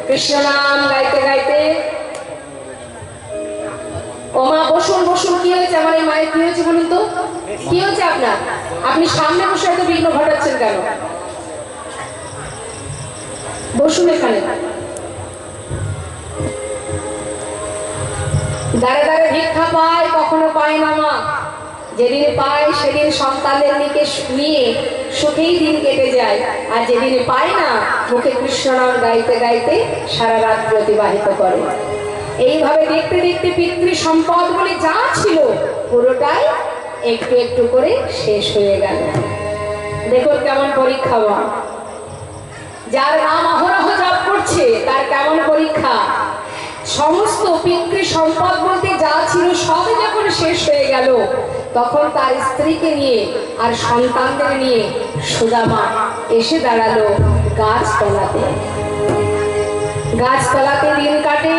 কৃষ্ণ নাম গাইতে গাইতে। ও মা বসুন বসুন। কি হয়েছে আমার এই মায়ের? কি হয়েছে বলুন তো? কি হয়েছে আপনার? আপনি সামনে বসে এত বিঘ্ন ঘটাচ্ছেন কেন? বসুন এখানে। দাঁড়ে দাঁড়ে ভিক্ষা পায়, কখনো পায় না মা। যেদিন পায় সেদিন সন্তানদের নিয়ে সুখেই দিন কেটে যায়, আর যেদিন পায় না মুখে কৃষ্ণ নাম গাইতে গাইতে সারা রাত অতিবাহিত করে। এইভাবে দেখতে দেখতে পিতৃ সম্পদ বলে যা ছিল পুরোটাই একটু একটু করে শেষ হয়ে গেল। দেখুন কেমন পরীক্ষা। মা যার নাম অহরহ জপ করছে তার কেমন পরীক্ষা। সমস্ত পিতৃ সম্পদ বলতে যা ছিল সব যখন শেষ হয়ে গেল, তখন তার স্ত্রীকে নিয়ে আর সন্তানদের নিয়ে সুদামা এসে দাঁড়ালো গাছতলাতে। গাছতলাতে দিন কাটে,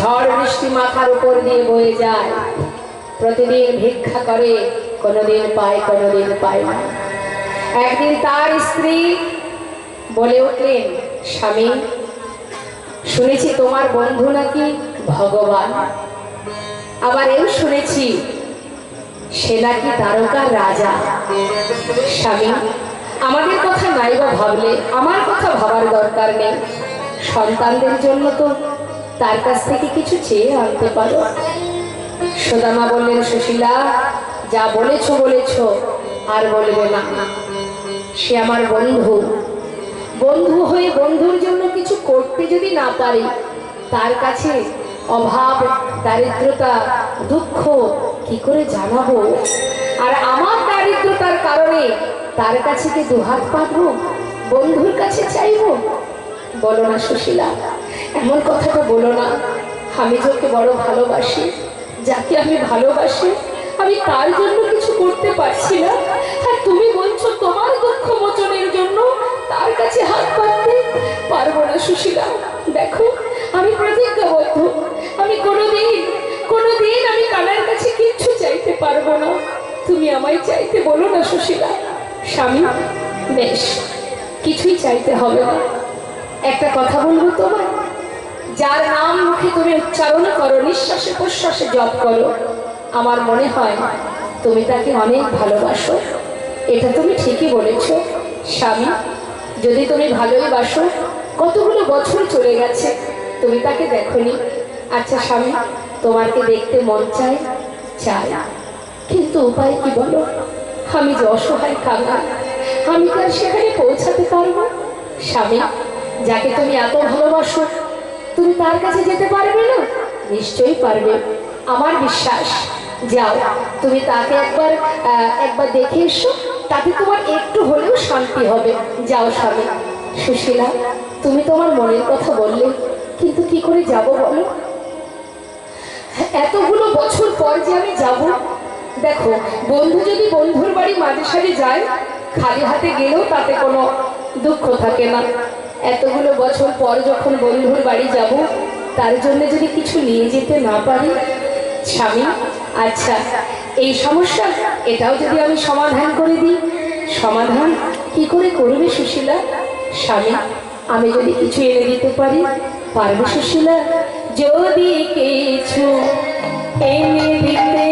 ঝড় বৃষ্টি মাথার উপর দিয়ে বয়ে যায়। প্রতিদিন ভিক্ষা করে, কোনোদিন পায় কোনোদিন পায় না। একদিন তার স্ত্রী বলে উঠলেন, স্বামী শুনেছি তোমার বন্ধু নাকি ভগবান, আবার এও শুনেছি সে নাকি দ্বারকার রাজা। স্বামী আমাদের কথা নাই বা ভাবলে, আমার কথা ভাবার দরকার নেই। সন্তানদের জন্য তো তার কাছ থেকে কিছু চেয়ে আনতে পারো। সুদামা বললেন, সুশীলা যা বলেছো বলেছো, আর বলবে না। সে আমার বন্ধু, বন্ধু হয়ে বন্ধুর জন্য কিছু করতে যদি না পারি, তার কাছে অভাব দারিদ্রতা দুঃখ কি করে জানাবো? আর আমার দারিদ্রতার কারণে তার কাছে কি দুহাত পাতবো, বন্ধুর কাছে চাইবো? বলো না সুশীলা, এমন কথাটা বলো না। আমি যাকে বড় ভালোবাসি, যাকে আমি ভালোবাসি, আমি তার জন্য কিছু করতে পারছি না, আর তুমি বলছো তোমার দুঃখ মোচনের জন্য তার কাছে হাত পাততে পারবো না। সুশীলা দেখো, আমি প্রতিজ্ঞাবদ্ধ, আমি কোনোদিন আমি কানার কাছে কিচ্ছু চাইতে পারবো না। তুমি আমায় চাইতে বলো না সুশীলা। স্বামী বেশ, কিছুই চাইতে হবে না। একটা কথা বলবো তোমার, যার নাম মুখে তুমি উচ্চারণ করো, নিঃশ্বাসে প্রশ্বাসে জপ করো, আমার মনে হয় তুমি তাকে অনেক ভালোবাসো। এটা তুমি ঠিকই বলেছো স্বামী। যদি তুমি ভালোই বাসো, কতগুলো বছর চলে গেছে তুমি তাকে দেখোনি। আচ্ছা স্বামী, তোমাকে দেখতে মন চায়, কিন্তু উপায় কি বলো? আমি যে অসহায় কাঙাল, আমি কি আর সেখানে পৌঁছাতে পারবো? স্বামী যাকে তুমি এত ভালোবাসো, তুমি তার কাছে যেতে পারবে না? নিশ্চয়ই পারবে, আমার বিশ্বাস। যাও, তুমি তাকে একবার দেখে এসো, তাতে তোমার একটু হলেও শান্তি হবে। যাও স্বামী। সুশীলা তুমি তোমার মনের কথা বললে, কিন্তু কি করে যাব বলো? এতগুলো বছর পর যে আমি যাব। দেখো, বন্ধু যদি বন্ধুর বাড়ি মাঝে সাঝে যায়, খালি হাতে গেলেও তাতে কোনো দুঃখ থাকে না। এতগুলো বছর পর যখন বন্ধুর বাড়ি যাব, তার জন্য যদি কিছু নিয়ে যেতে না পারি, স্বামী আচ্ছা এই সমস্যা এটাও যদি আমি সমাধান করে দিই, সমাধান কি করে করবে সুশীলা? স্বামী আমি যদি কিছু এনে দিতে পারি, পারবে সুশীলা? যদি কিছু এনে দিতে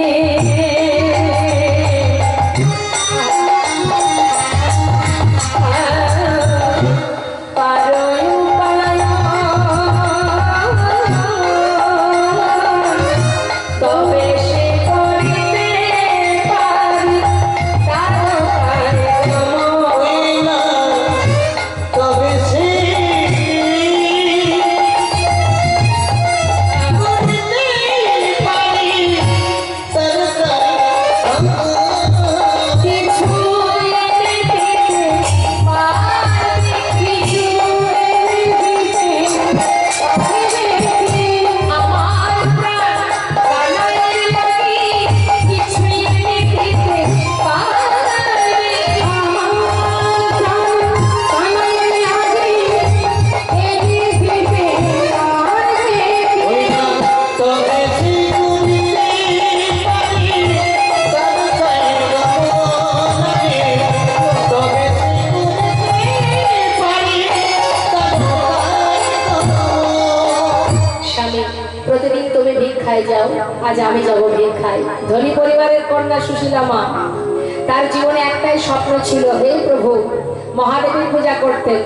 প্রতিদিন তুমি ভিক্ষায় যাও, আজ আমি যাব ভিক্ষায়। ধনী পরিবারের কন্যা সুশীলা মা, তার জীবনে একটাই স্বপ্ন ছিল, হে প্রভু, মহাদেবের পূজা করতেন,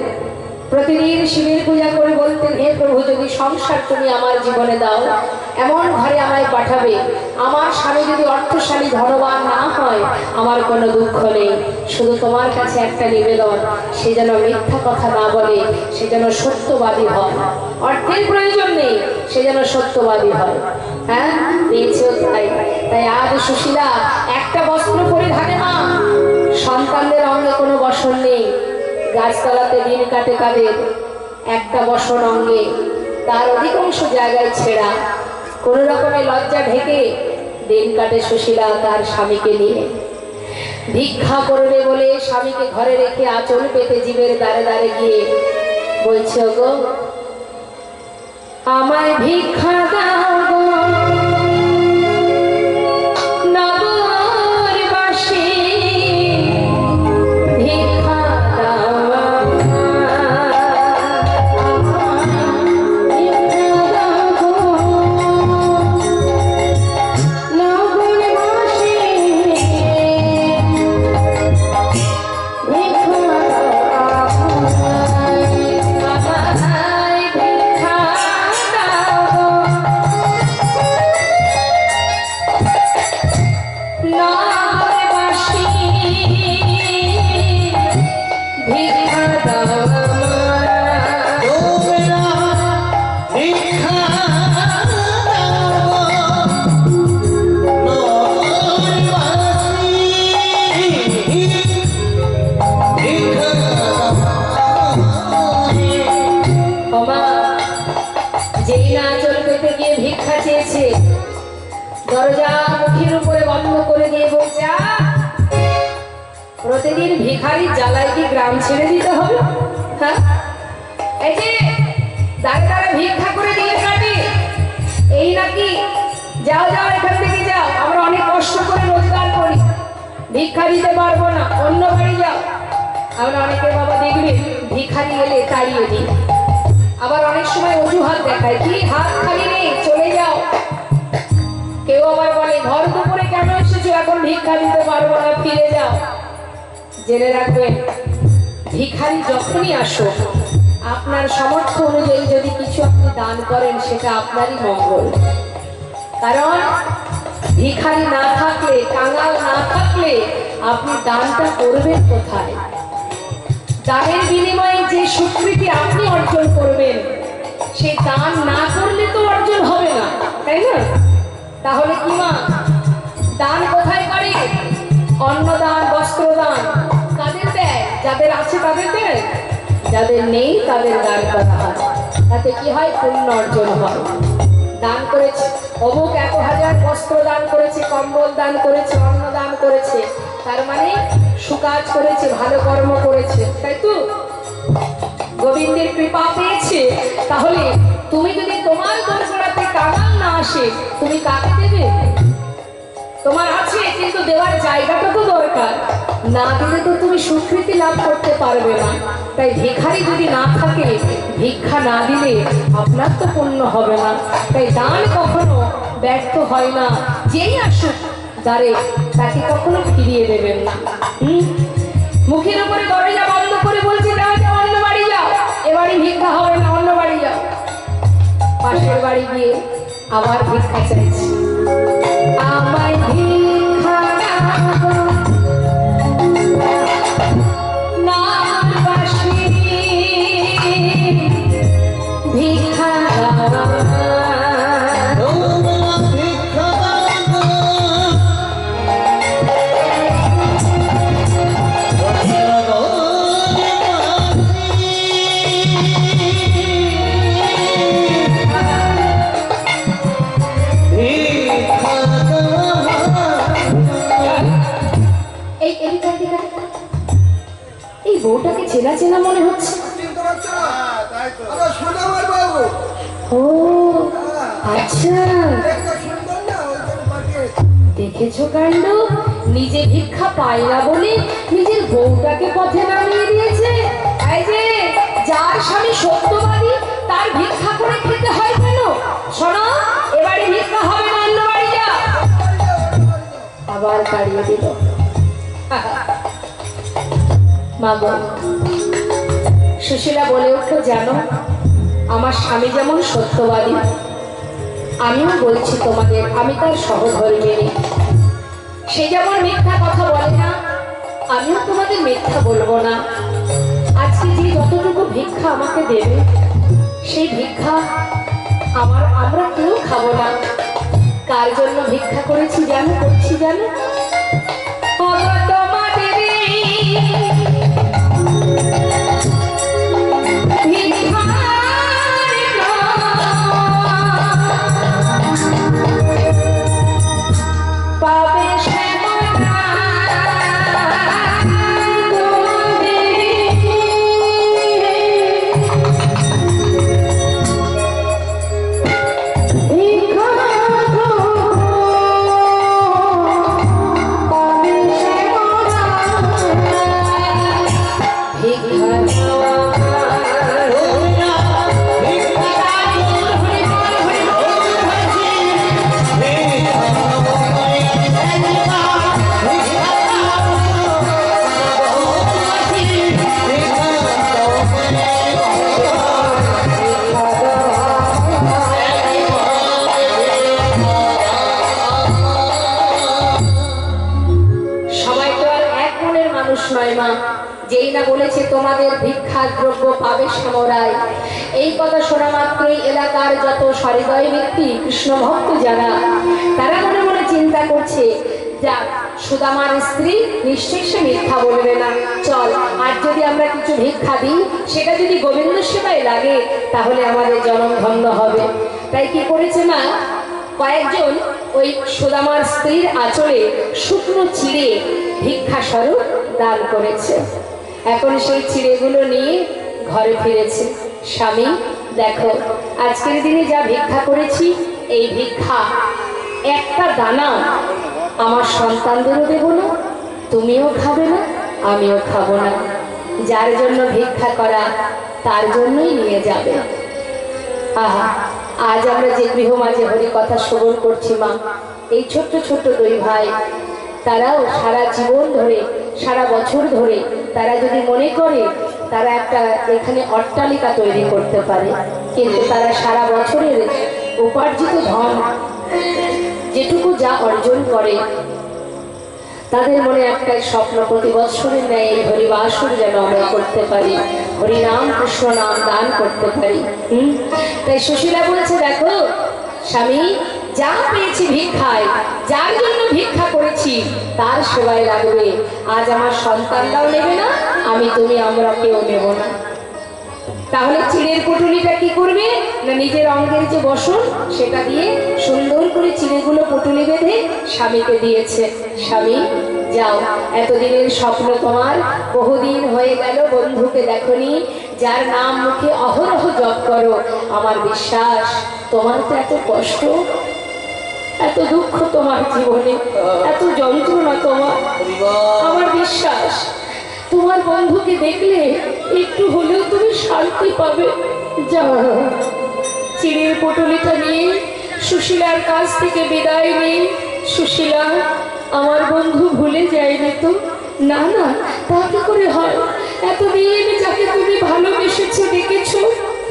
প্রতিদিন শিবের পূজা করে বলতেন, হে প্রভু, যদি সংসার তুমি আমার জীবনে দাও, এমন ঘরে আমায় পাঠাবে, আমার স্বামী যদি অর্থশালী ধনবান না হয়, আমার কোনো দুঃখ নেই, শুধু তোমার কাছে একটা নিবেদন, সে যেন মিথ্যা কথা না বলে, সে যেন সত্যবাদী হয়, অর্থের প্রয়োজন নেই, সে যেন সত্যবাদী হয়। হ্যাঁ, পেয়েছেও তাই। তাই আজ সুশীলা একটা বস্ত্র পরিধানে মা, সন্তানদের অঙ্গে কোনো বসন নেই, গাছতলাতে দিন কাটে তাদের, একটা বসন অঙ্গে, তার অধিকাংশ জায়গায় ছেঁড়া, কোন রকমে লজ্জা ঢেকে দিন কাটে সুশীলা তার স্বামীকে নিয়ে। ভিক্ষা করবে বলে স্বামীকে ঘরে রেখে আঁচল পেতে জীবের দ্বারে দ্বারে গিয়ে বলছে, ওগো আমায় ভিক্ষা দাও গো, দরজা মুখের উপরে বন্ধ করে দিয়ে বলছে, প্রতিদিন ভিখারি জ্বালায় কি গ্রাম ছেড়ে দিতে হবে? হ্যাঁ, এই যে দাঁড়ে দাঁড়ে ভিক্ষা করে দিয়ে কাটে, এই নাকি? যাও যাও, এখান থেকে যাও, আমরা অনেক কষ্ট করে রোজগার করি, ভিক্ষা দিতে পারবো না, অন্য বাড়ি যাও। আমরা অনেকে বাবা দেখবে ভিখারি এলে তাড়িয়ে দিই, আবার অনেক সময় অজুহাত দেখায়, কি হাত খালি নেই, চলে যাও। কেউ আবার বলে, ঘর দুপুরে কেন এসেছো, এখন ভিক্ষা দিতে পারবো না, ফিরে যাও। জেনে রাখবেন, ভিখারি যখনই আসো, আপনার সামর্থ্য অনুযায়ী যদি কিছু আপনি দান করেন, সেটা আপনারই মঙ্গল। কারণ ভিখারি না থাকলে, কাঙাল না থাকলে আপনি দানটা করবেন কোথায়? দানের বিনিময়ে যে স্বীকৃতি আপনি অর্জন করবেন, সেই দান না করলে তো অর্জন হবে না, তাই না? তাহলে কি মা, দান কোথায় করে? অন্নদান, বস্ত্রদান কাদের দেয়? যাদের আছে তাদের দেয়, যাদের নেই তাদের দান করা হয়। তাতে কি হয়? পুণ্য অর্জন হয়। দান করেছে অমুক 1000 বস্ত্র দান করেছে, কম্বল দান করেছে, অন্ন দান করেছে, তার মানে সুকাজ করেছে, ভালো কর্ম করেছে, তাই তো? গোবিন্দের কৃপা পেয়েছে। তাহলে তুমি যদি তোমার দরবারে কাঙাল না আসে, তুমি কাকে দেবে? তোমার আছে, কিন্তু দেওয়ার জায়গাটা তো দরকার, না দিলে তো তুমি স্বীকৃতি লাভ করতে পারবে না। তাই ভিখারি যদি না থাকে, ভিক্ষা না দিলে আপনার তো পুণ্য হবে না। তাই দান কখনো ব্যর্থ হয় না, যেই আসুক দ্বারে তাকে কখনো ফিরিয়ে দেবেন না। মুখের উপরে দরজা বন্ধ করে বলছে, যাও যাও, অন্য বাড়ি যাও, এবারে ভিক্ষা হবে না, অন্য বাড়ি যাও। পাশের বাড়ি গিয়ে আবার ভিক্ষা চাইছি, আমায় ভিক্ষা দাও না বাসি, ভিক্ষা দাও। এই বউটাকে চেনা চেনা মনে হচ্ছে। ও আচ্ছা, দেখেছো কাণ্ড, নিজে ভিক্ষা পায় না বলে নিজের বউটাকে পথে নামিয়ে দিয়েছে। এই যে যার স্বামী সত্যবাদী, তার ভিক্ষা করে খেতে হয় কেন? শোনো, ছাড়িয়ে দিল। মা গো, সুশীলা বলে উঠল, জানো আমার স্বামী যেমন সত্যবাদী, আমিও বলছি তোমাদের আমি তার সহধর্মিণী। সে যেমন মিথ্যা কথা বলে না, আমিও তোমাদের মিথ্যা বলবো না। আজকে যে যতটুকু ভিক্ষা আমাকে দেবে, সেই ভিক্ষা আমরা কেউ খাবো না। কার জন্য ভিক্ষা করেছি জানো, করছি জানো? যেই না বলেছে তোমাদের ভিক্ষার দ্রব্য পাবে সামরাই, এই কথা শোনা মাত্রই এলাকার যত সহৃদয় ব্যক্তি কৃষ্ণ ভক্ত যারা, তারা মনে মনে চিন্তা করছে, যা সুদামার স্ত্রী নিশ্চয়ই সে মিথ্যা বলবে না। চল, আর যদি আমরা কিছু ভিক্ষা দিই, সেটা যদি গোবিন্দ সেবায় লাগে, তাহলে আমাদের জনম ধন্য হবে। তাই কি করেছে মা, কয়েকজন ওই সুদামার স্ত্রীর আঁচলে শুকনো চিড়ে ভিক্ষা স্বরূপ দান করেছে। এখন সেই চিড়েগুলো নিয়ে ঘরে ফিরেছে। স্বামী দেখো, আজকের দিনে যা ভিক্ষা করেছি, এই ভিক্ষা একটা দানা আমার সন্তানদেরও দেব না, তুমিও খাবে না, আমিও খাবো না। যার জন্য ভিক্ষা করা তার জন্যই নিয়ে যাবে। আহা, আজ আমরা যে গৃহ মাঝে হরি কথা শ্রবণ করছি মা, এই ছোট্ট ছোট্ট দুই ভাই, তারাও সারা জীবন ধরে, সারা বছর ধরে তারা যদি মনে করে তারা একটা এখানে অট্টালিকা তৈরি করতে পারে, কিন্তু তারা সারা বছরের উপার্জিত ধন যেটুকু যা অর্জন করে, তাদের মনে একটাই স্বপ্ন, প্রতি বৎসরের ন্যায় এই হরিবাসর যেন আমরা করতে পারি, হরিনাম কৃষ্ণ নাম দান করতে পারি। তাই সুশীলা বলছে, দেখো স্বামী, যা পেয়েছি ভিক্ষায়, যার জন্য ভিক্ষা করেছি তার সেবায় লাগবে। আজ আমার সন্তানরাও নেবে না, আমি তুমি আমরা কেউ নেব না। তাহলে চিড়ের পুটুলিটা কি করবে না, নিজের অঙ্গের যে বসন সেটা দিয়ে সুন্দর করে চিড়েগুলো পুটুলি বেঁধে স্বামীকে দিয়েছে। স্বামী যাও, এতদিনের স্বপ্ন তোমার, বহুদিন হয়ে গেল বন্ধুকে দেখনি, যার নাম মুখে অহরহ জপ করো। আমার বিশ্বাস তোমার তো এত কষ্ট, এত দুঃখ তোমার জীবনে, এত যন্ত্রণা তোমার, আমার বিশ্বাস তোমার বন্ধুকে দেখলে একটু হলেও তুমি শান্তি পাবে। যাও, চিড়ের পটলিটা নিয়ে সুশীলার কাছ থেকে বিদায় নিয়ে, সুশীলা আমার বন্ধু ভুলে যায়নি তো? না না, তা কি করে হয়? এতদিন যাকে তুমি ভালোবেসেছো, দেখেছো,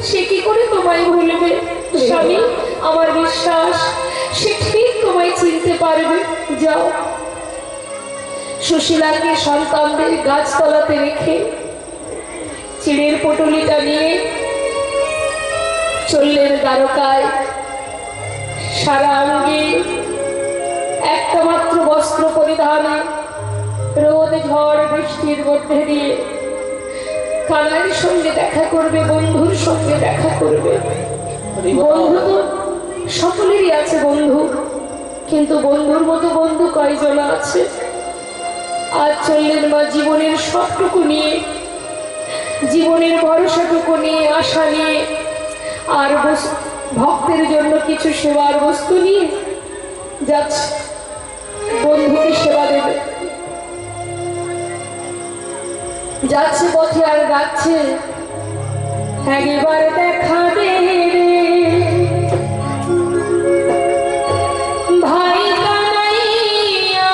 সে কি করে তোমায় ভুলবে? স্বামী, আমার বিশ্বাস সে ঠিক তোমায় চিনতে পারবে। যাও। সুশীলাকে সন্তানদের গাছতলাতে রেখে চিড়ের পটলিটা নিয়ে চললেন দ্বারকায়। সারা অঙ্গে একটা মাত্র বস্ত্র পরিধানে, রোদ ঝড় বৃষ্টির মধ্যে দিয়ে কানাইয়ের সঙ্গে দেখা করবে, বন্ধুর সঙ্গে দেখা করবে। বন্ধু তো সকলেরই আছে বন্ধু, কিন্তু বন্ধুর মতো বন্ধু কয়জন আছে? আজ চললেন মা জীবনের সবটুকু নিয়ে, জীবনের ভরসাটুকু নিয়ে, আশা নিয়ে, আর ভক্তের জন্য কিছু সেবার বস্তু নিয়ে যাচ্ছে, বন্ধুকে সেবা দেবে। যাচ্ছে পথে আর গাচ্ছে, একবার দেখা দেবে ভাই কানাইয়া।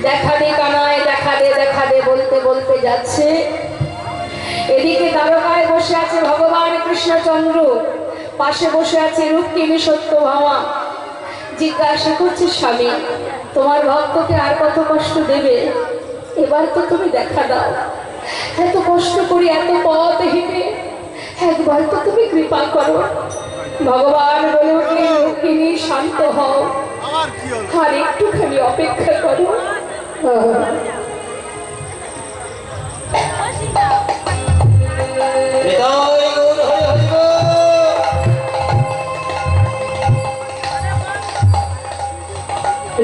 দেখা দে কানায়, দেখা দে, দেখা দে বলতে বলতে যাচ্ছে। এদিকে দ্বারকায় বসে আছে ভগবান কৃষ্ণচন্দ্র, পাশে বসে আছে রুক্মিণী সত্যভামা। জিজ্ঞাসা করছে, স্বামী তোমার ভক্তকে আর কত কষ্ট দেবে? এবার তো তুমি দেখা দাও, এত কষ্ট করি, এত পথ হেঁটে, একবার তো তুমি কৃপা করো। ভগবান বলে উঠলেন, রুক্মিণী শান্ত হও, আর একটুখানি অপেক্ষা করো।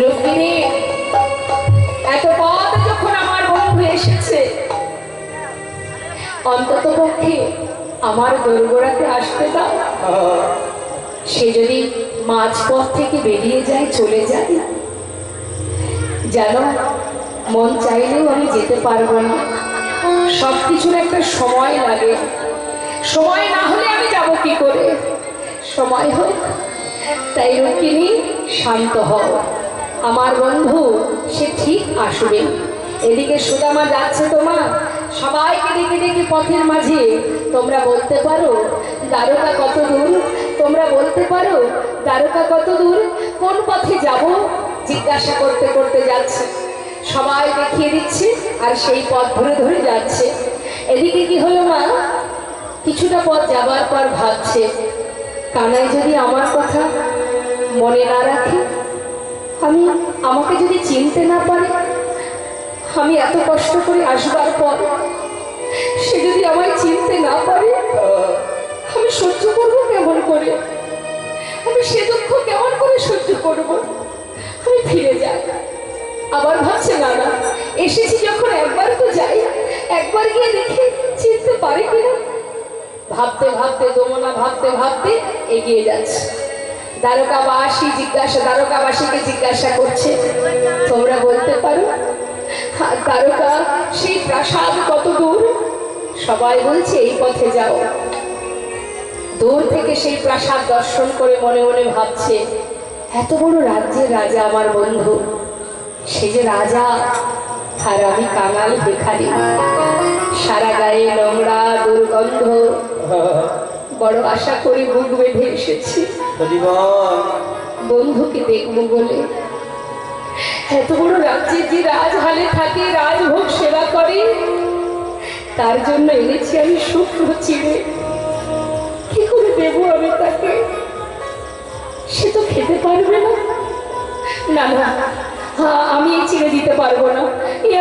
রুক্মিণী, এত পথ যখন আমার বন্ধু এসেছে, অন্তত পক্ষে আমার দোরগোড়াতে আসতে দাও। সে যদি মাঝপথ থেকে বেরিয়ে যায়, চলে যায়, জানো মন চাইলেও আমি যেতে পারবো না। সবকিছুর একটা সময় লাগে, সময় না হলে আমি যাব কি করে? সময় হোক। তাই রুক্মিণী শান্ত হও, আমার বন্ধু সে ঠিক আসবে। এদিকে সুদামা যাচ্ছে তোমার, সবাইকে ডেকে ডেকে পথের মাঝে, তোমরা বলতে পারো দ্বারকা কত দূর? তোমরা বলতে পারো দ্বারকা কত দূর? কোন পথে যাব? জিজ্ঞাসা করতে করতে যাচ্ছে, সবাই দেখিয়ে দিচ্ছে আর সেই পথ ধরে ধরে যাচ্ছে। এদিকে কি হলো মা, কিছুটা পথ যাবার পর ভাবছে, কানাই যদি আমার কথা মনে না রাখে, আমাকে যদি চিনতে না পারে, আমি এত কষ্ট করে আসবার পর সে যদি আমায় চিনতে না পারে, আমি সহ্য করবো কেমন করে? আমি সে দুঃখ কেমন করে সহ্য করব? আমি ফিরে যাই। আবার ভাবছে, না না, এসেছি যখন একবার তো যাই, একবার গিয়ে দেখি চিনতে পারে কিনা। ভাবতে ভাবতে দমনা ভাবতে ভাবতে এগিয়ে যাচ্ছে। দ্বারকাবাসীকে জিজ্ঞাসা করছে, তোমরা বলতে পারো দ্বারকা সেই প্রাসাদ কত দূর? সবাই বলছে এই পথে যাও। দূর থেকে সেই প্রাসাদ দর্শন করে মনে মনে ভাবছে, এত বড় রাজ্যের রাজা আমার বন্ধু, সে যে রাজা আর আমি কাঙাল ভিখারি, সারা গায়ে নোংরা দুর্গন্ধ। বড় আশা করি বুক বেঁধে এসেছি বন্ধুকে দেখবো বলে। এত বড় রাজ্যের যে রাজহালে থাকে, রাজভোগ সেবা করে, তার জন্য এনেছি আমি শুকনো চিড়ে। কি করে দেবো আমি তাকে? সে তো খেতে পারবে না। না না, আমি এই চিড়ে দিতে পারবো না,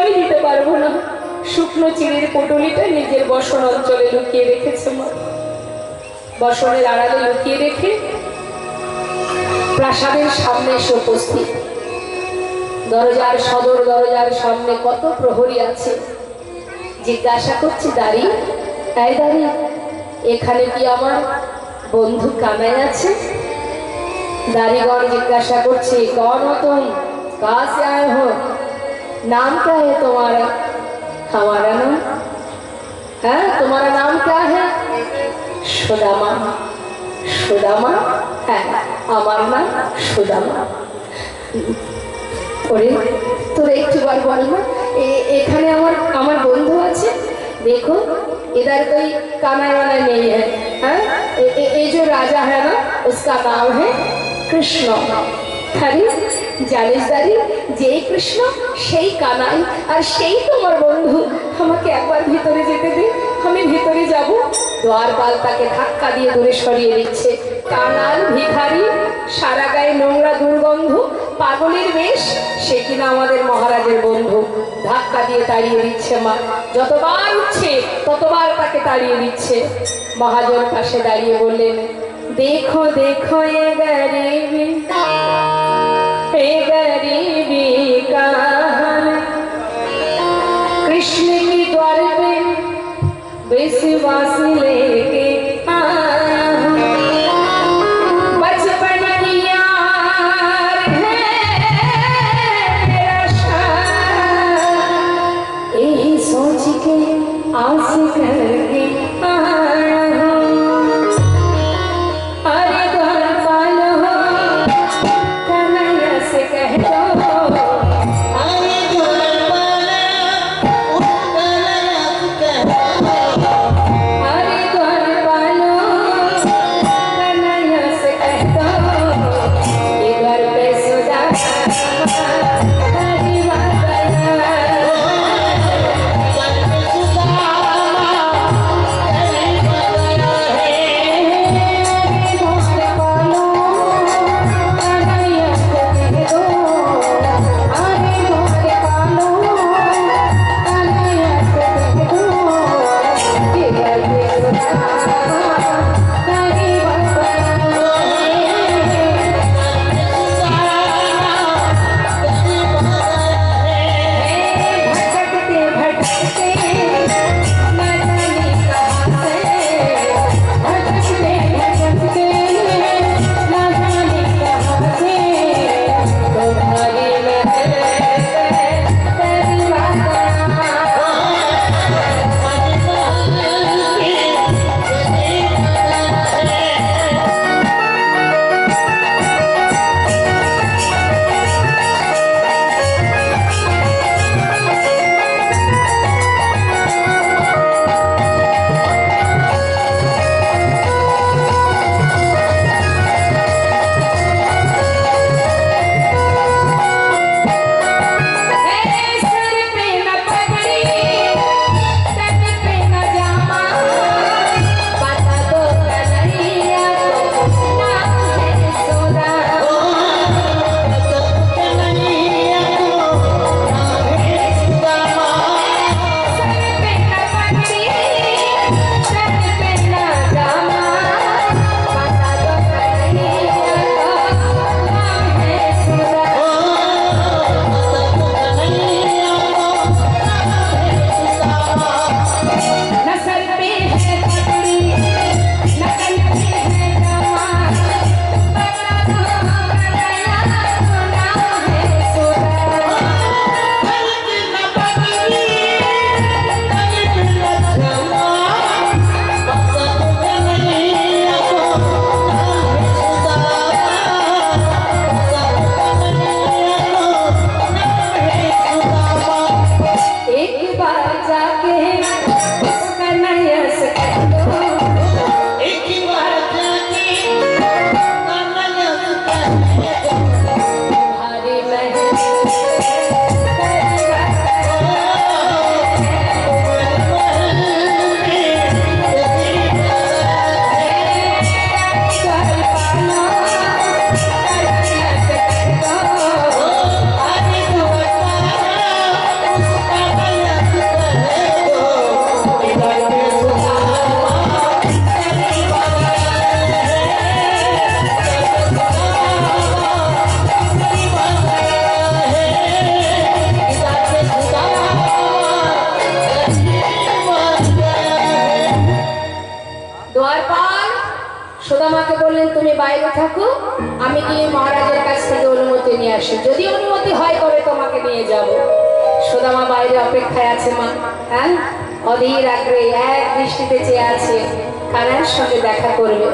আমি দিতে পারবো না। শুকনো চিড়ের পটলিটা নিজের বসন অঞ্চলে লুকিয়ে রেখেছে মা। বসনের আড়ালে লুকিয়ে রেখে প্রাসাদের সামনে এসে উপস্থিত। সদর দরজার সামনে কত প্রহরী আছে। জিজ্ঞাসা করছি, দাঁড়ি, তাই দাঁড়ি, এখানে কি আমার বন্ধু কানাই আছে? दारीगण जिज्ञासा करछे कौन हो तुम, कहाँ से आए हो, नाम क्या है तुम्हारा? हमारा नाम है, तुम्हारा नाम क्या है? सुदामा। सुदामा है, हमारा नाम सुदामा। ওরে তোর একটু বার বল না, এখানে আমার বন্ধু আছে, देखो इधर कोई काना वाला नहीं है, हाँ? ये जो राजा है ना उसका नाम है कृष्ण। अरे জানিস দাদি, যেই কৃষ্ণ সেই কানাই আর সেই তোমার বন্ধু। আমাকে একবার ভিতরে যেতে দে, আমি ভিতরে যাব। দ্বারপাল তাকে ধাক্কা দিয়ে দূরে সরিয়ে দিচ্ছে। কানাল ভিখারি, সারা গায়ে নোংরা দুর্গন্ধ, পাগলের বেশ, সে কিনা আমাদের মহারাজের বন্ধু। ধাক্কা দিয়ে তাড়িয়ে দিচ্ছে মা। যতবার উঠছে ততবার তাকে তাড়িয়ে দিচ্ছে। মহাজন পাশে দাঁড়িয়ে বললেন, देखो देखो ये गरीबी, ये गरीबी का कृष्ण की द्वार पे विश्वास लेके आया हूँ। बचपन की यार है मेरा शान, यही सोच के आस करके आया हूँ। বাইরে থাকো, আমি গিয়ে মহারাজের কাছ থেকে অনুমতি নিয়ে আসি। যদি অনুমতি হয় তবে তোমাকে নিয়ে যাব। সুদামা বাইরে অপেক্ষায় আছে মা। হ্যাঁ, অধীর আগ্রহে এক দৃষ্টিতে চেয়ে আছে কানাইয়ের সঙ্গে দেখা করবে।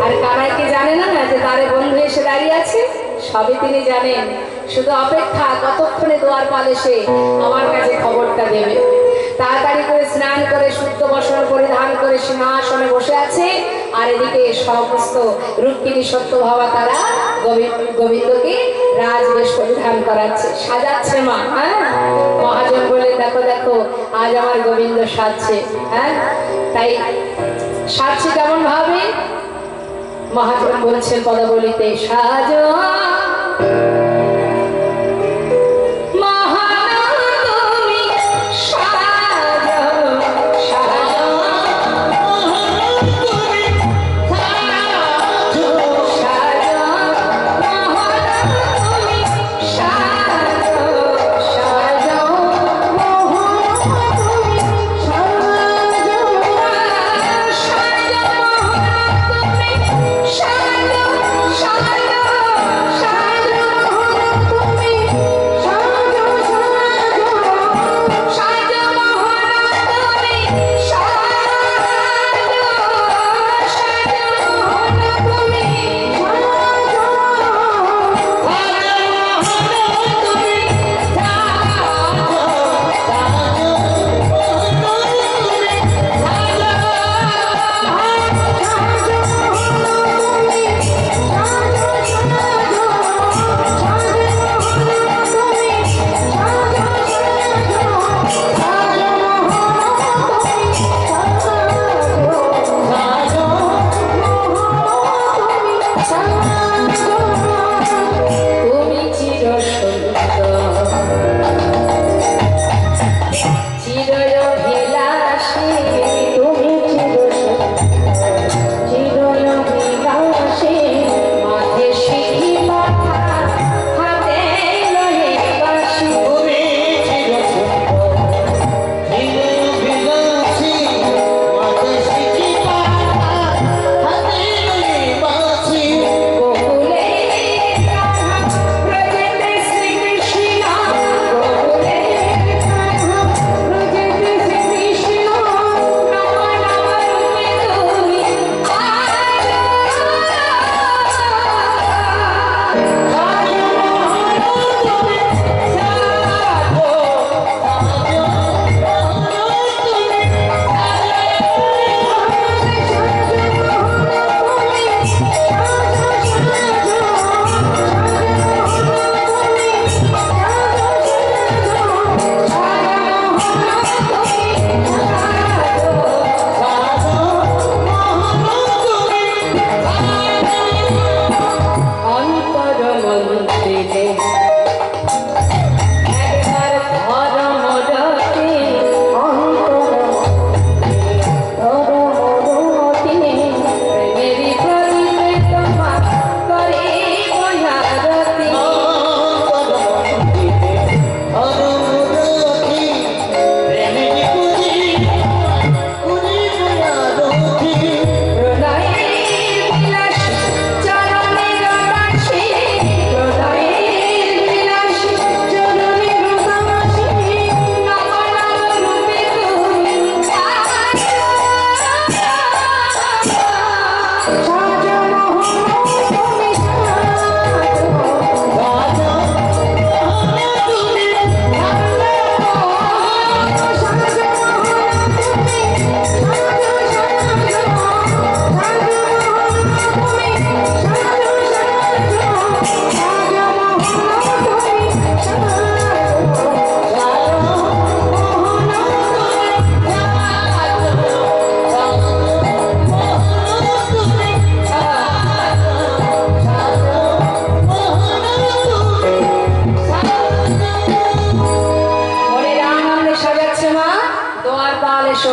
আর কানাইকে জানে না যে তারে বন্ধু এসে দাঁড়িয়ে আছে, সবই তিনি জানেন। শুধু অপেক্ষা কতক্ষণে দুয়ার পালে সে আমার কাছে খবরটা দেবে। তাড়াতাড়ি করে স্নান করে শুদ্ধ বস্ত্র পরিধান করে সিংহাসনে বসে আছে। আর এদিকে সমস্ত রুক্মিণী সত্যভাবা তারা গোবিন্দকে রাজবেশ পরিধান করাচ্ছে, সাজাচ্ছে মা। হ্যাঁ, মহাজন বলে দেখো দেখো আজ আমার গোবিন্দ সাজছে। হ্যাঁ, তাই সাজছে কেমন ভাবে? মহাজন বলছেন পদাবলিতে, সাজ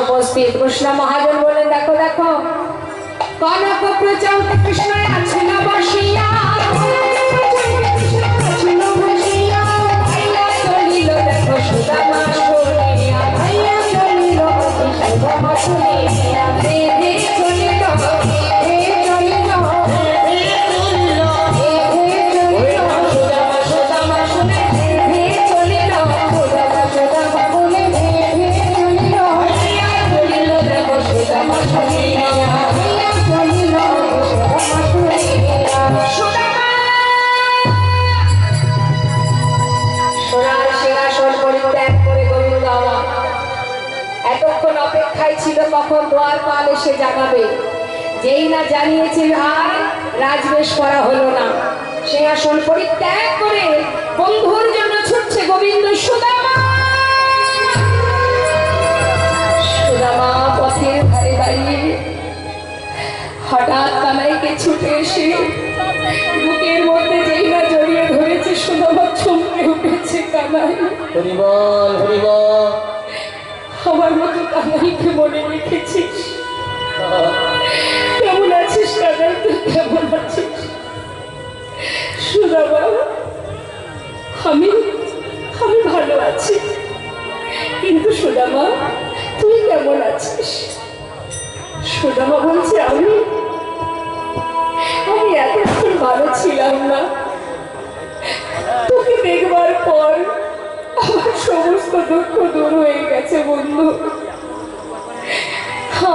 উপস্থিত। কৃষ্ণ মহাজন বলেন দেখো দেখো কনক প্রচণ্ড কৃষ্ণ আছে না বসিয়া দেখো সুদামা শুনিয়া ভাইয়া চলিল সুদামা শুনিয়া চলিল তখন দ্বারপাল এসে জানাবে। যেই না জানিয়েছে ভাই, রাজবেশ করা হলো না। সিংহাসন পরিত্যাগ করে বন্ধুর জন্য ছুটছে গোবিন্দ। সুদামা সুদামা পথের ধারে দাঁড়িয়ে হঠাৎ কানাইকে ছুটে এসে বুকের মধ্যে যেই না জড়িয়ে ধরেছে, সুদামা চমকে উঠেছে। কানাই, হরিবল হরিবল। আমার মতো কানাইকে মনে রেখেছিস? কেমন আছিস কানাই? তুই কেমন আছিস? সুদামা, আমি ভালো আছি, কিন্তু সুদামা তুই কেমন আছিস? সুদামা বলছে, আমি এতক্ষণ ভালো ছিলাম না। তোকে দেখবার পর আমার সমস্ত দুঃখ দূর হয়ে গেছে বন্ধু।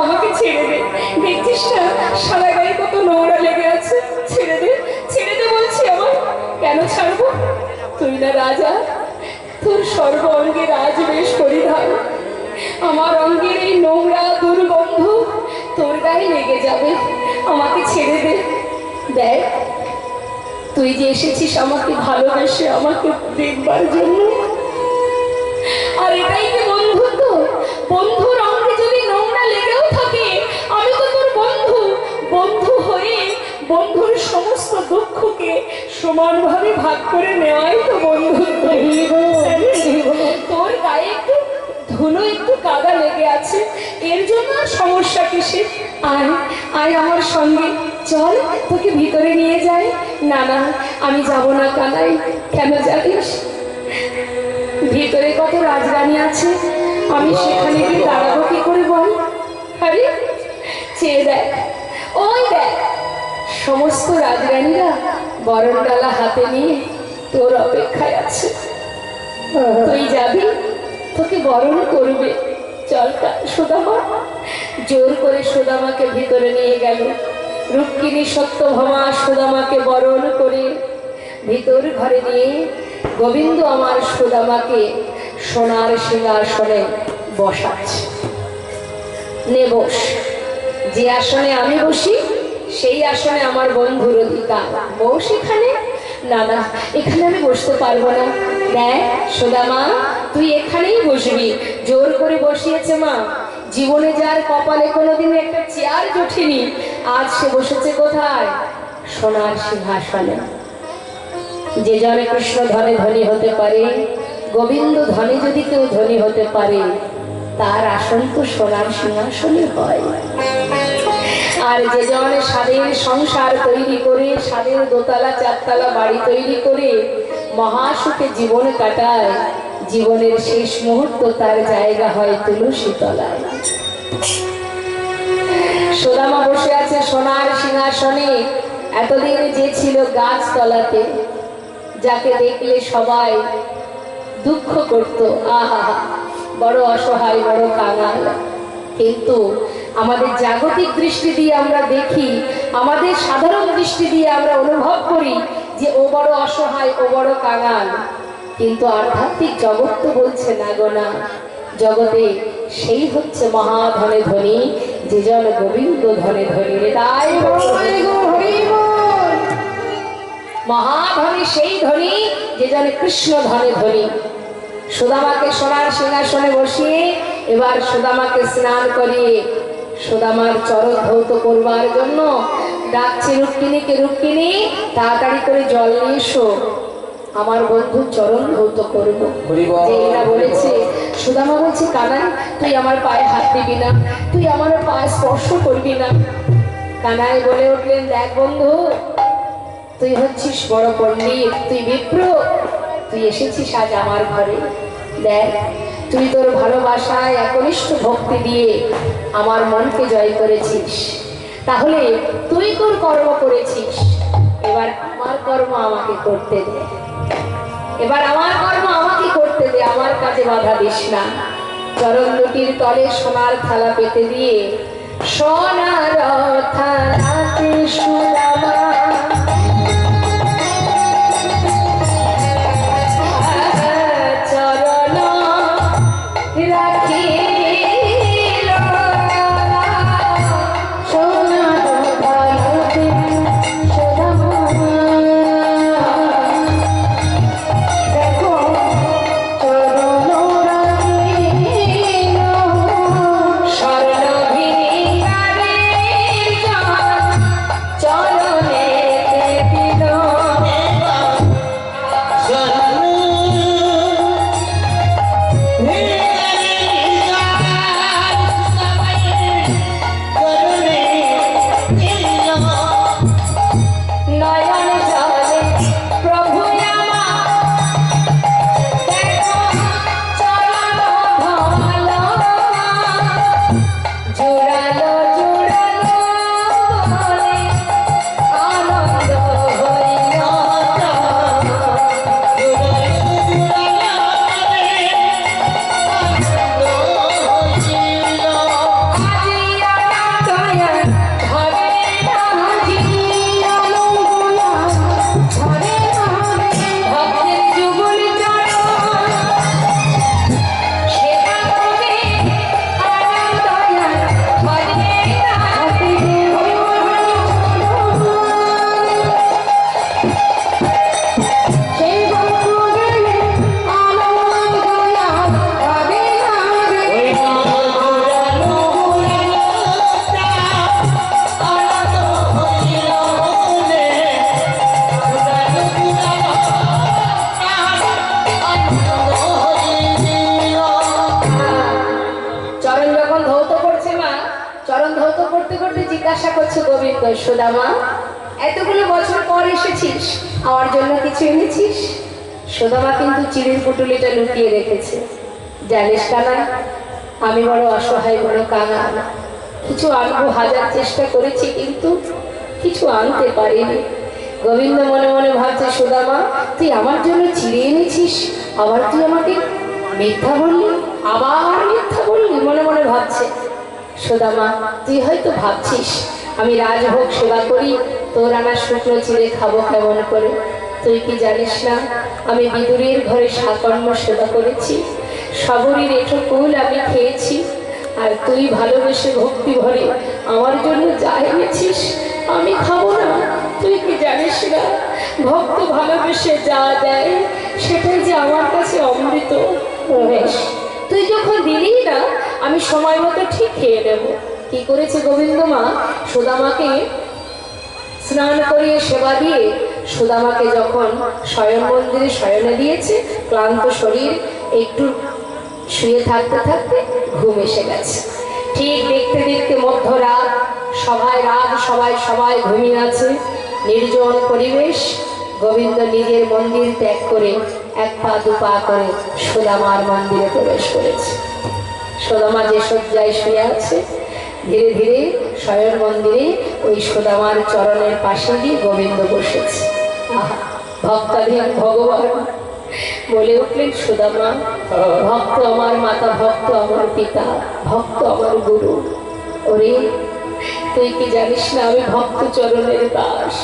আমাকে ছেড়ে দে, দেখছিস না সারা গায়ে কত নোংরা লেগে আছে। ছেড়ে দে, ছেড়ে দে বলছি। আমার কেন ছাড়বো? তুই না রাজা, তোর সর্ব অঙ্গে রাজবেশ পরিধান। আমার অঙ্গের এই নোংরা দুর্গন্ধ তোর গায়ে লেগে যাবে। আমাকে ছেড়ে দে। দেখ, তুই যে এসেছিস আমাকে ভালোবেসে, আমাকে দেখবার জন্য। আর এটাই কি বন্ধুত্ব? বন্ধুর অঙ্গে যদি নোংরা লেগেও থাকে, আমি তো তোর বন্ধু। বন্ধু হয়ে বন্ধুর সমস্ত দুঃখকে সমানভাবে ভাগ করে নেওয়াই তো বন্ধুত্ব। তোর গায়ে একটু ধুলো, একটু কাদা লেগে আছে, এর জন্য সমস্যা কিসের? আয় আয় আমার সঙ্গে, চল তোকে ভিতরে নিয়ে যাই। না না, আমি যাব না কানাই। কেন জানিস? ভিতরে কত রাজরানী আছে, আমি সেখানে গিয়ে দাঁড়াবো কি করে বল? আরে চেয়ে দেখ, ওই দেখ, সমস্ত রাজরানীরা বরণ ডালা হাতে নিয়ে তোর অপেক্ষায় আছে। তুই যাবি, তোকে বরণ করবে। চল সুদামা। জোর করে সুদামাকে ভিতরে নিয়ে গেল। রুক্মিণী সত্যভামা সুদামাকে বরণ করে ভিতর ঘরে নিয়ে গোবিন্দ আমার সুদামাকে সোনার সিংহাসনে বসাচ্ছে। নে বস। যে আসনে আমি বসি সেই আসনে আমার বন্ধুর অধিকার। বস এখানে। না না, এখানে আমি বসতে পারবো না। দেখ সুদামা, তুই এখানেই বসবি। জোর করে বসিয়েছে মা। জীবনে যার কপালে কোনোদিন একটা চেয়ার জোটেনি, আজ সে বসেছে কোথায়? সোনার সিংহাসনে। যে জনে কৃষ্ণ ধনে ধনী হতে পারে, গোবিন্দ ধনে যদি কেউ ধনী হতে পারে, তার আসন তো সোনার সিংহাসনে হয়। আর যে জন স্বাদের সংসার তৈরি করে, স্বাদের দোতলা চারতলা বাড়ি তৈরি করে মহাসুখে জীবন কাটায়, জীবনের শেষ মুহূর্ত তার জায়গা হয় তুলসী তলায়। সুদামা বসে আছে সোনার সিংহাসনে। এতদিন যে ছিল গাছ তলাতে, যাকে দেখলে সবাই দুঃখ করত, আহা বড় অসহায়, বড় কাঙাল। কিন্তু আমাদের জাগতিক দৃষ্টি দিয়ে আমরা দেখি, আমাদের সাধারণ দৃষ্টি দিয়ে আমরা অনুভব করি যে ও বড় অসহায়, ও বড় কাঙাল। কিন্তু আধ্যাত্মিক জগৎ তো বলছে না গো না, জগতে সেই হচ্ছে মহাধনে ধনী, যে জন গোবিন্দ ধনে ধনী। তাই মহাধনী সেই ধনী যে জন কৃষ্ণ ধনে ধনী। সুদামাকে সোনার সিংহাসনে বসিয়ে এবার সুদামাকে স্নান করিয়ে সুদামার চরণ ধৌত করবার জন্য ডাকছে রুক্মিণীকে। রুক্মিণী, তাড়াতাড়ি করে জল নিয়ে এসো, আমার বন্ধু চরণ ধৌত করবো। যেটা বলেছে, সুদামা বলছে, কানাই তুই আমার পায়ে হাত দিবি না, তুই আমার পায়ে স্পর্শ করবি না। কানাই বলে উঠলেন, দেখ বন্ধু, তুই হচ্ছিস বড় পণ্ডিত, তুই বিপ্র, তুই এসেছিস আজ আমার ঘরে। দেখ, তুই তোর ভালোবাসায় একনিষ্ঠ ভক্তি দিয়ে আমার মনকে জয় করেছিস, তাহলে তুই তোর কর্ম করেছিস, এবার আমার কর্ম আমাকে করতে দে। এবার আমার কর্ম আমাকে করতে দে, আমার কাজে বাধা দিস না। চরণ দুটির তলে সোনার থালা পেতে দিয়ে সোনার থালাতে সুদামা চরণ রাখিল। করছো গোবিন্দ? সুদামা, এতগুলো বছর পর এসেছিস, আমার জন্য কিছু এনেছিস? সুদামা কিন্তু চিড়ের পুটুলিটা লুকিয়ে রেখেছে। জানিস কানা, আমি বড় অসহায়, বড় কাঙাল। কিছু আনবো হাজার চেষ্টা করেছি, কিন্তু কিছু আনতে পারিনি। গোবিন্দ মনে মনে ভাবছে, সুদামা তুই আমার জন্য চিড়ে এনেছিস, আবার তুই আমাকে মিথ্যা বললি, আবার মিথ্যা বললি। মনে মনে ভাবছে। সুদামা, তুই হয়তো ভাবছিস আমি রাজভোগ সেবা করি, তোর আনা শুকনো চিড়ে খাবো কেমন করে? তুই কি জানিস না আমি বিদুরের ঘরে সাকর্ম সেবা করেছি, সবরই রেঠো ফুল আমি খেয়েছি, আর তুই ভালোবেসে ভক্তি ভরে আমার জন্য যা এনেছিস আমি খাবো না? তুই কি জানিস না ভক্ত ভালোবেসে যা দেয় সেটাই যে আমার কাছে অমৃত। বেশ, তুই যখন দিলি না, আমি সময় মতো ঠিক খেয়ে নেব। কি করেছে গোবিন্দ মা? সুদামাকে স্নান করিয়ে সেবা দিয়ে সুদামাকে যখন শয়ন মন্দিরে শয়নে দিয়েছে, ক্লান্ত শরীর একটু শুয়ে থাকতে থাকতে ঘুম এসে গেছে। ঠিক দেখতে দেখতে মধ্যরাত, সবাই রাত, সবাই ঘুমিয়ে আছে, নির্জন পরিবেশ। গোবিন্দ নিজের মন্দির ত্যাগ করে এক পা দু পা করে সুদামার মন্দিরে প্রবেশ করেছে। সুদামা যে শয্যায় শুয়ে আছে, ধীরে ধীরে শয়ন মন্দিরে ওই সুদামার চরণের পাশে গিয়ে গোবিন্দ বসেছে। আহা, ভক্তাধীন ভগবান বলে উঠলেন, সুদামা, ভক্ত আমার মাতা, ভক্ত আমার পিতা, ভক্ত আমার গুরু। ওরে, তুই কি জানিস না আমি ভক্ত চরণের দাস?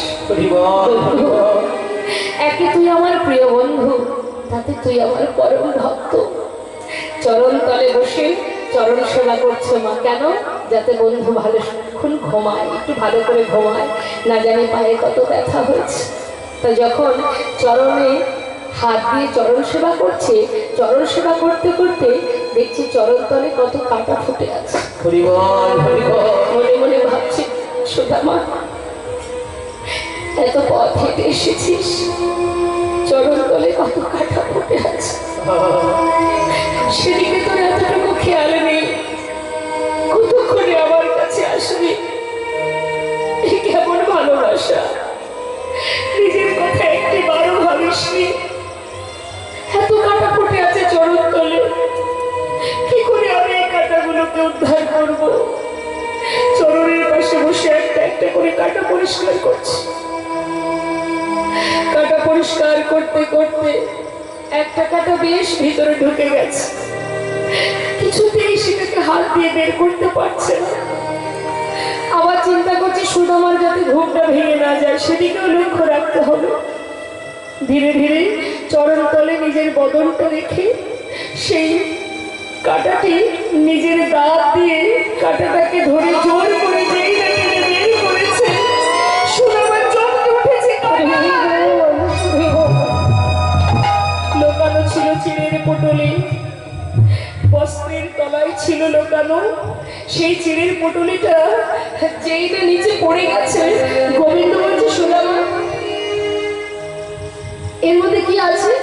একে তুই আমার প্রিয় বন্ধু, তাতে তুই আমার পরম ভক্ত। চরণ তলে বসে চরণ সেবা করছো মা, কেন? যাতে বন্ধু ভালোক্ষণ ঘুমায়, একটু ভালো করে ঘুমায়, না জানি পায়ে কত ব্যথা হয়েছে। তা যখন চরণে হাত দিয়ে চরণ সেবা করছে, চরণ সেবা করতে করতে দেখছি চরণ তলে কত কাঁটা ফুটে আছে। মনে মনে ভাবছি, সুদামা এত পথ হেঁটে এসেছিস, চরণ তলে কত কাঁটা ফুটে আছে, সেদিকে তোর এতটুকু খেয়াল নেই। কতক্ষণে আমার কাছে আসবি? কেমন ভালোবাসা! নিজের কথা একটি বারো ভাবিসনি। এত কাঁটা ফুটে আছে চরণ তলে, কি করে আমি এই কাঁটাগুলোকে উদ্ধার করবো? চরণের পাশে বসে একটা একটা করে কাঁটা পরিষ্কার করছি। কাঁটা পরিষ্কার করতে করতে একটা কাঁটা বেশ ভিতরে ঢুকে গেছে, কিছুতেই সেটাকে হাত দিয়ে বের করতে পারছে না। আবার চিন্তা করছি সুদামার যাতে ঘুমটা ভেঙে না যায়, সেদিকেও লক্ষ্য রাখতে হবে। ধীরে ধীরে চরণ তলে নিজের বদনটা রেখে সেই কাঁটাটি নিজের দাঁত দিয়ে কাঁটাটাকে ধরে জোর করে যেই না টেনে বের করেছে, সুদামার চমকে উঠেছে। লোকানো ছিল চিড়ের পুটুলি, বস্ত্রের তলায় ছিল লোকানো সেই চিড়ের পুটুলিটা, যেই না নিচে পড়ে গেছে। গোবিন্দ বলছে, সুদামা এর মধ্যে কি আছে?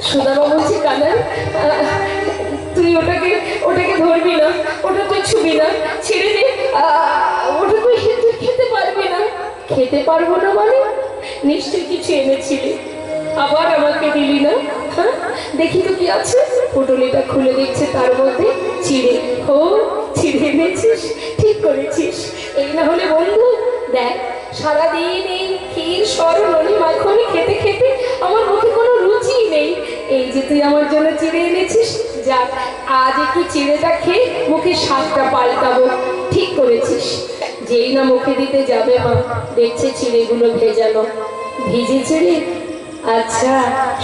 সুদামা বলছে, কানাই তুই ওটাকে ধরবি না, ওটা তুই ছুবি না, ছেড়ে দে, ওটা তুই খেতে পারবি না। খেতে পারবো না মানে? নিশ্চয় কিছু এনেছিলি, আবার আমাকে দিলি না। হ্যাঁ, দেখি তো কি আছে। পুটুলিটা খুলে দেখছে, তার মধ্যে চিড়ে। ও, চিড়ে এনেছিস, ঠিক করেছিস। এই না হলে বন্ধু, দেখ সারাদিন এই ক্ষীর সর ননি মাখন খেতে খেতে আমার মুখে কোনো রুচি নেই। এই যে তুই আমার জন্য চিড়ে এনেছিস, যাক আজ একটু চিড়েটা খেয়ে মুখে স্বাদটা পাল্টাবো। ঠিক করেছিস। যেই না মুখে দিতে যাবে মা, দেখছে চিড়েগুলো ভেজানো। ভিজে চিড়ে? আচ্ছা,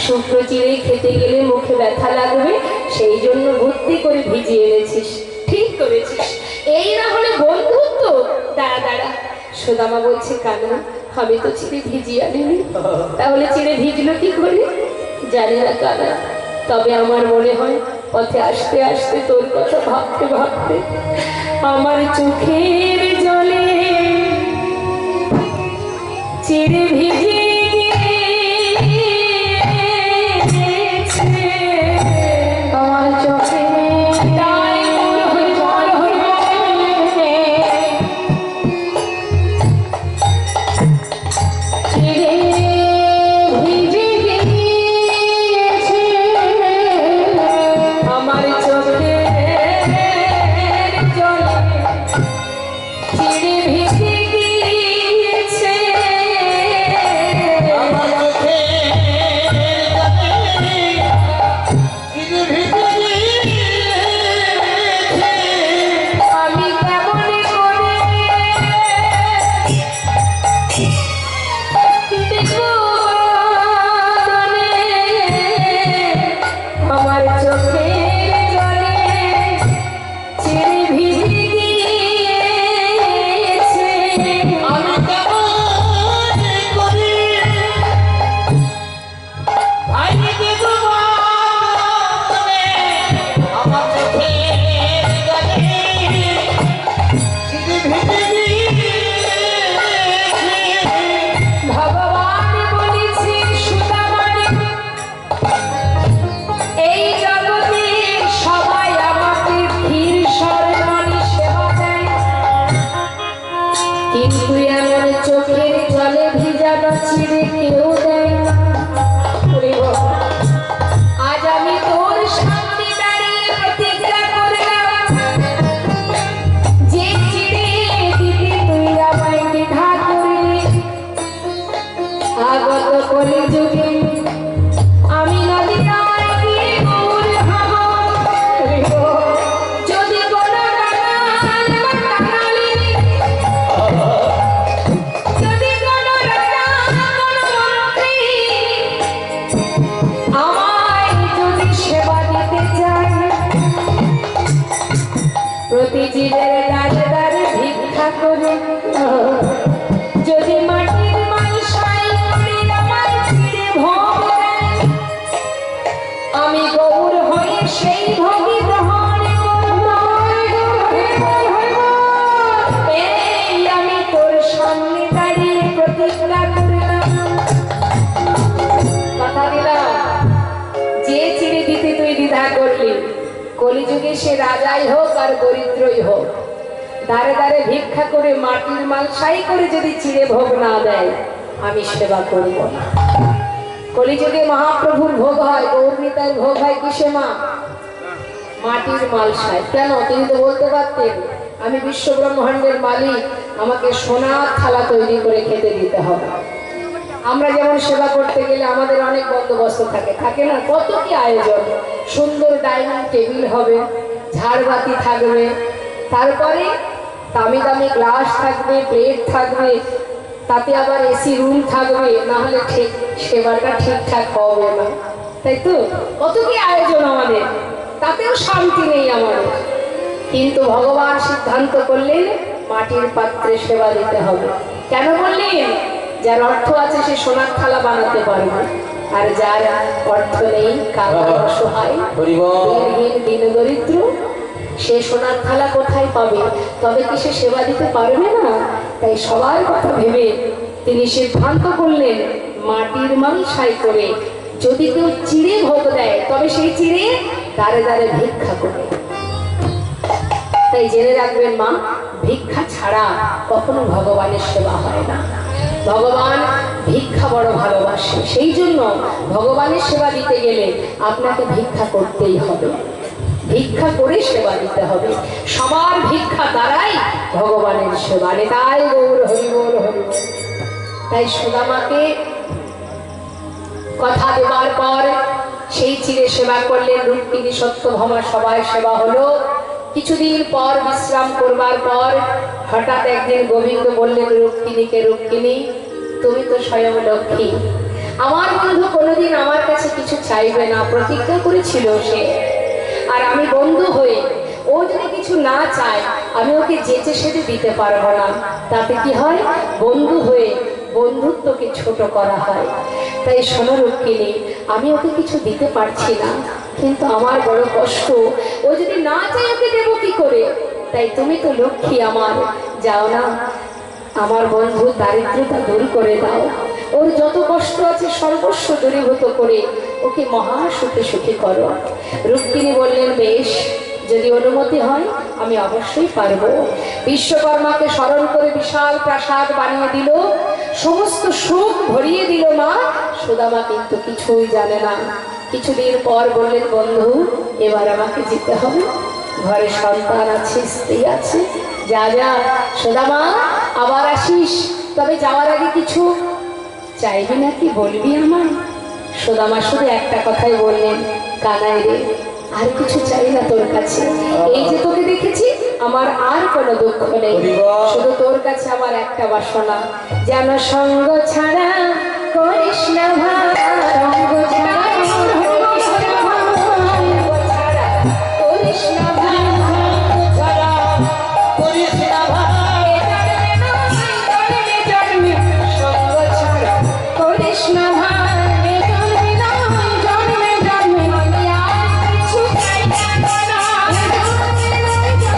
শুকনো চিড়ে খেতে গেলে মুখে ব্যথা লাগবে, সেই জন্য বুদ্ধি করে ভিজিয়ে এনেছিস। ঠিক করেছিস। এই না হলে বন্ধুত্ব। দাঁড়া দাঁড়া, সুদামা বলছে, কানু আমি তো চিড়ে ভিজিয়ে আনিনি। তাহলে চিড়ে ভিজলো কি করে? জানি না কানা, তবে আমার মনে হয় পথে আসতে আসতে তোর কথা ভাবতে ভাবতে আমার চোখের জলে চিড়ে ভিজে আমার চোখে চিড়ে ভিজে গিয়েছে আমার চোখের জলে, চিড়ে ভিজে গিয়েছে আমার চোখের জলে চিড়ে ভিজে গিয়েছে। আমি কেমন করে দেখবো বদনে আমার চোখের জলে চিড়ে ভিজে গিয়েছে। আমি কেমন করে ভাই দেবো বদনে আমার চোখের জলে চিড়ে ভিজে গিয়েছে। ভগবান বলেছে সুদামারে, এই জগতে সবাই আমাকে ধীর স্বরণে সেবা দেয়, কিন্তু আমার চোখের জলে ভিজানো চিড়ে কেউ দেয় না। ওরে বাবা, আজ আমি তোর সামনে দাঁড়িয়ে প্রতিজ্ঞা করলাম, যে চিড়ে দিতে তুই আমায় দ্বিধা করলি, আগত কলিযুগে আমি নদীটায় গিয়ে গৌর হব। যদি কোনো কাঙাল বা কাঙালি, যদি কোনো রাজা কোনো মন্ত্রী আমায় যদি সেবা দিতে চায়, প্রতি জীবের দ্বারে দ্বারে ভিক্ষা করে যদি মাটির মালসাই করে আমার চিড়ে ভোগ দেয়, আমি গৌর হয়ে সেই ভোগই গ্রহণ করব। এই আমি তোর সামনে দাঁড়িয়ে প্রতিজ্ঞা করলাম, কথা দিলাম, যে চিড়ে দিতে তুই দ্বিধা করলি, কলিযুগে সে রাজাই হোক আর দরিদ্রই হোক, দাঁড়ে দাঁড়ে ভিক্ষা করে মাটির মালসাই করে যদি চিড়ে ভোগ না দেয়, আমি সেবা করব না। কলিযুগে মহাপ্রভুর ভোগ হয়, গৌরনীতার ভোগ হয় কিসে মা? মাটির মালসায়। কেন? তিনি তো বলতে পারতেন, আমি বিশ্ব ব্রহ্মাণ্ডের মালিক, আমাকে সোনার থালা তৈরি করে খেতে দিতে হবে। আমরা যেমন সেবা করতে গেলে আমাদের অনেক বন্দোবস্ত থাকে, থাকে না? কত কি আয়োজন, সুন্দর ডাইনিং টেবিল হবে, ঝাড়বাতি থাকবে, তারপরে দামি দামি গ্লাস থাকবে, প্লেট থাকবে, তাতে আবার এসি রুম থাকবে, না হলে ঠিক সেবাটা ঠিকঠাক হবে না, তাই তো? কত কি আয়োজন আমাদের, তাতেও শান্তি নেই আমাদের। কিন্তু ভগবান সিদ্ধান্ত করলেন মাটির পাত্রে সেবা দিতে হবে। কেন বললেন? যার অর্থ আছে সে সোনার থালা বানাতে পারবে, আর যার অর্থ নেই, কাঙাল অসহায় দিনহীন দিন দরিদ্র, সে সোনার থালা কোথায় পাবে? তবে কি সে সেবা দিতে পারবে না? তাই সবার কথা ভেবে তিনি সিদ্ধান্ত করলেন মাটির মালসাই করে যদি কেউ চিড়ে ভোগ দেয়, তবে সেই চিড়ে দাঁড়ে দাঁড়ে ভিক্ষা করে। তাই জেনে রাখবেন মা, ভিক্ষা ছাড়া কখনো ভগবানের সেবা হয় না। ভগবান ভিক্ষা বড় ভালোবাসে, সেই জন্য ভগবানের সেবা দিতে গেলে আপনাকে ভিক্ষা করতেই হবে, ভিক্ষা করে সেবা দিতে হবে। সবার ভিক্ষা দ্বারাই ভগবানের সেবা। তাই গৌর হরিবোল হরিবোল। তাই সুদামাকে কথা দেবার পর সেই চিরে সেবা করলেন। রুক্মিণী সত্যভামা সবাই সেবা হলো। কিছুদিন পর বিশ্রাম করবার পর হঠাৎ একদিন গোবিন্দ বললেন রুক্মিণীকে, রুক্মিণী তুমি তো স্বয়ং লক্ষ্মী, আমার বন্ধু কোনোদিন আমার কাছে কিছু চাইবে না, প্রতিজ্ঞা করেছিল সে। আর আমি বন্ধু হয়ে ও যদি কিছু না চায় আমি ওকে যেচে সেচে দিতে পারবো না। তাতে কি হয়? বন্ধু হয়ে বন্ধুত্বকে ছোট করা হয়। তাই শোনো রুক্মিণী, আমি ওকে কিছু দিতে পারছি না, কিন্তু আমার বড় কষ্ট, ও যদি না চায় ওকে দেবো কি করে? তাই তুমি তো লক্ষ্মী আমার, যাও না আমার বন্ধু দারিদ্রতা দূর করে দাও, ওর যত কষ্ট আছে সর্বস্ব দূরীভূত করে ওকে মহা সুখে সুখী করো। রুক্মিণী বললেন, বেশ, যদি অনুমতি হয় আমি অবশ্যই পারবো। বিশ্বকর্মাকে স্মরণ করে বিশাল প্রাসাদ বানিয়ে দিল। সমস্ত সুখ ভরিয়ে দিল মা। সুদামা কিন্তু কিছুই জানে না। কিছুদিন পর বললেন, বন্ধু এবার আমাকে যেতে হবে, ঘরে সন্তান আছে, স্ত্রী আছে। যা যা সুদামা, আবার আসিস, তবে যাওয়ার আগে কিছু চাইবি নাকি বলবি আমার? সুদামা শুধু একটা কথাই বললেন, কানাই রে, আর কিছু চাই না তোর কাছে। এই যে তোকে দেখেছি, আমার আর কোনো দুঃখ নেই, শুধু তোর কাছে আমার একটা বাসনা, যেন সঙ্গ ছাড়া করিস না ভাই, সঙ্গ ছাড়া করিস না ভাই, করিস না ভাই, সঙ্গ ছাড়া করিস না ভাই।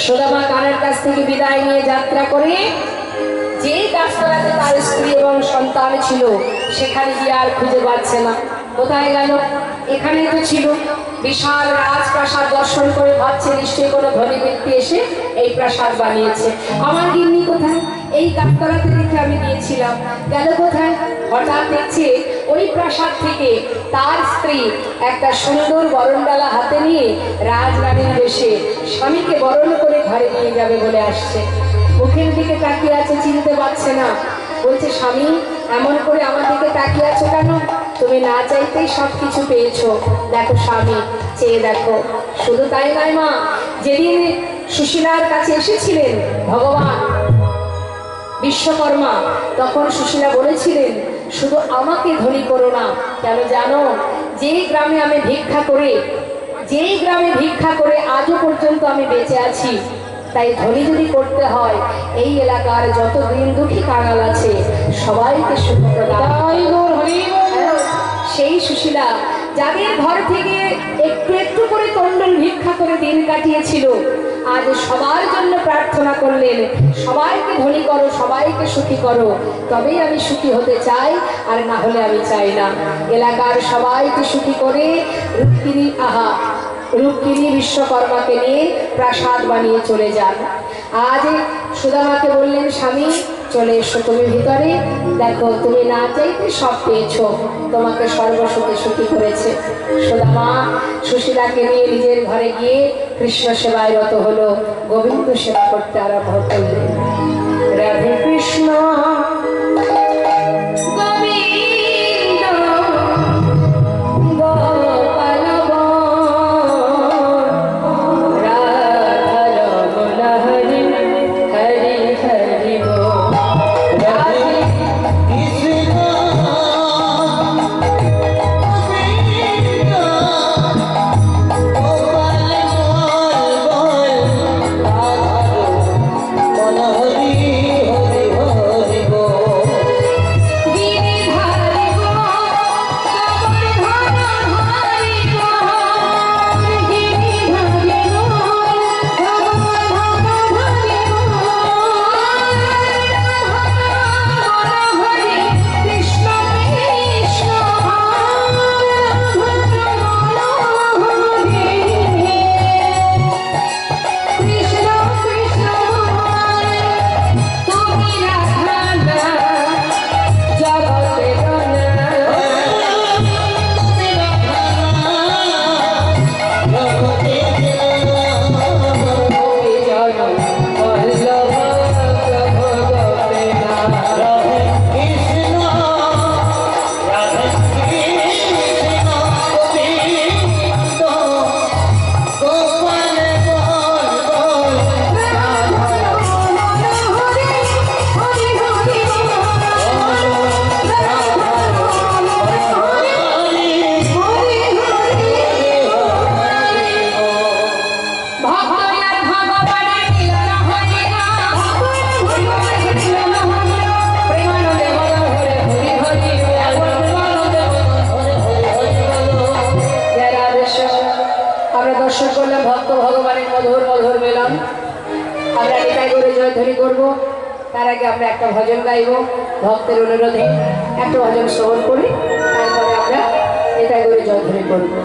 সুদামা কানের কাছ থেকে বিদায় নিয়ে যাত্রা করে যে গাছতলাতে তার স্ত্রী এবং সন্তান ছিল সেখানে গিয়ে আর খুঁজে পাচ্ছে না। কোথায় গেল? এখানে তো ছিল। বিশাল রাজপ্রাসাদ দর্শন করে ভাবছে নিশ্চয়ই কোনো ধনী ব্যক্তি এসে এই প্রাসাদ বানিয়েছে। আমার গিন্নি কোথায়? এই গাছতলাতে দেখে আমি গিয়েছিলাম, গেল কোথায়? হঠাৎ দেখছে ওই প্রাসাদ থেকে তার স্ত্রী একটা সুন্দর বরণডালা হাতে নিয়ে রাজরানীর বেশে স্বামীকে বরণ করে ঘরে নিয়ে যাবে বলে আসছে। মুখের দিকে তাকিয়ে আছে, চিনতে পারছে না। বলছে, স্বামী এমন করে আমার দিকে তাকিয়ে আছো কেন? তুমি না চাইতেই সব কিছু পেয়েছো। দেখো স্বামী, চেয়ে দেখো। শুধু তাই নয় মা, যেদিন সুশীলার কাছে এসেছিলেন ভগবান বিশ্বকর্মা, তখন সুশীলা বলেছিলেন, শুধু আমাকে ধনী করো না। কেন জানো? যেই গ্রামে ভিক্ষা করে আজও পর্যন্ত আমি বেঁচে আছি, তাই ধনী যদি করতে হয় এই এলাকার যত দিন দুঃখী কাঙাল আছে সবাইকে সুখ প্রদান। সেই সুশীলা যাদের ঘর থেকে একটু একটু করে তন্ডল ভিক্ষা করে দিন কাটিয়েছিল, আজ সবার জন্য প্রার্থনা করলেন, সবাইকে ধনী করো, সবাইকে সুখী করো, তবেই আমি সুখী হতে চাই, আর না হলে আমি চাই না। এলাকার সবাইকে সুখী করে রুক্মিণী বিশ্বকর্মাকে নিয়ে প্রাসাদ বানিয়ে চলে যান। আজ সুদামাকে বললেন, স্বামী চলে এসো তুমি ভিতরে, দেখো তুমি না চাইতে সব পেয়েছো, তোমাকে সর্বসুখে সুখী করেছে। সুদামা সুশীলাকে নিয়ে নিজের ঘরে গিয়ে কৃষ্ণ সেবায় রত হলো, গোবিন্দ সেবা করতে আরম্ভ করলেন। রাধে কৃষ্ণ দর্শন করলাম ভক্ত ভগবানের মধুর মধুর মিলন। আমরা নিতাই করে জয়ধ্বনি করবো, তার আগে আমরা একটা ভজন গাইব ভক্তের অনুরোধে। একটা ভজন শ্রবণ করি, তারপরে যাক, এটা করে জল ধরে করবো।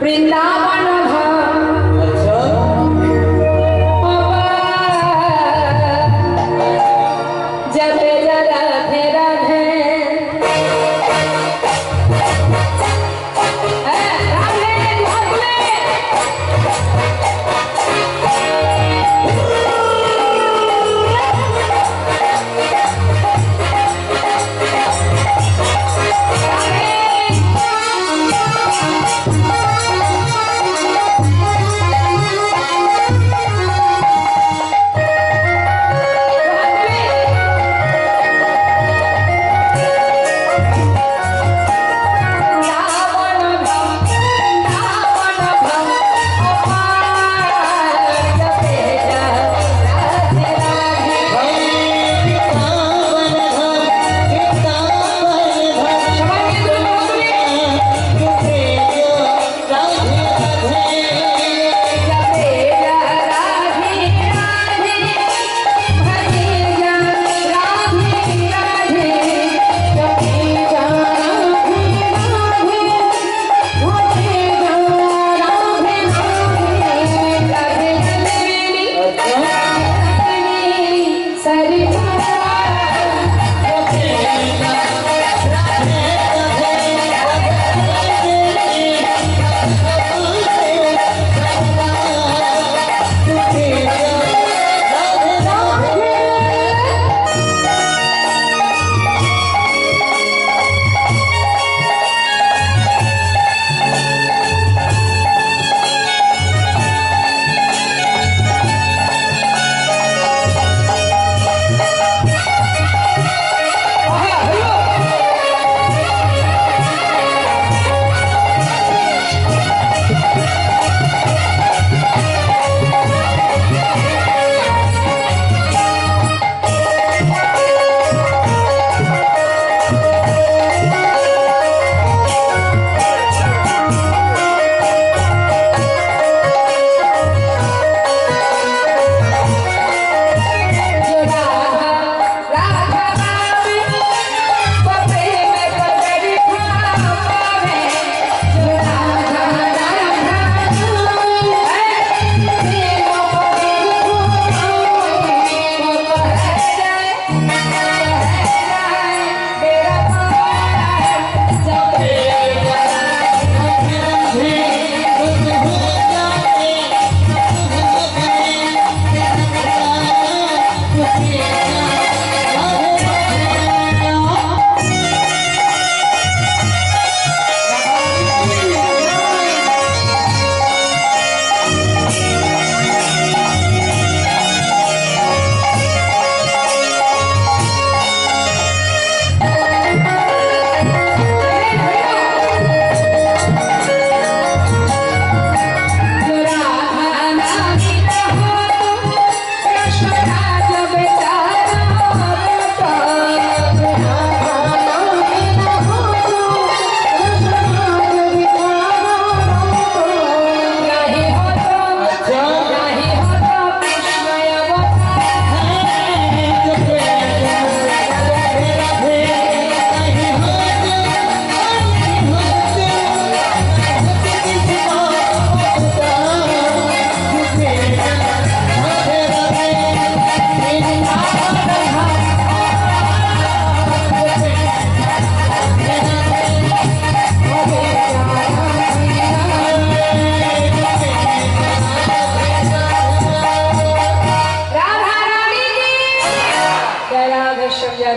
বৃন্দাবন ধাম আচ্ছা जपे जा राधे राधे राधे राधे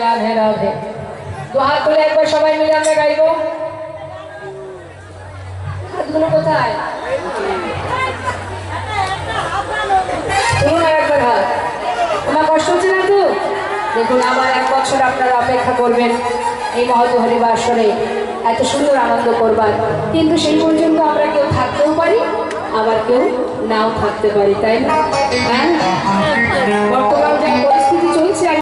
রাধে রাধে। তো হাত তুলে একবার সবাই মিলে আমরা গাইবো। হাতগুলো কোথায়? একবার হাত। তোমার কষ্ট হচ্ছে না তো? দেখুন, আমার 1 বছর আপনারা অপেক্ষা করবেন এই মহৎ হরিবাসরে এত সুন্দর আনন্দ করবার, কিন্তু সেই পর্যন্ত আমরা কেউ থাকতেও পারি, আবার কেউ নাও থাকতে পারি, তাই না? হ্যাঁ, বর্তমান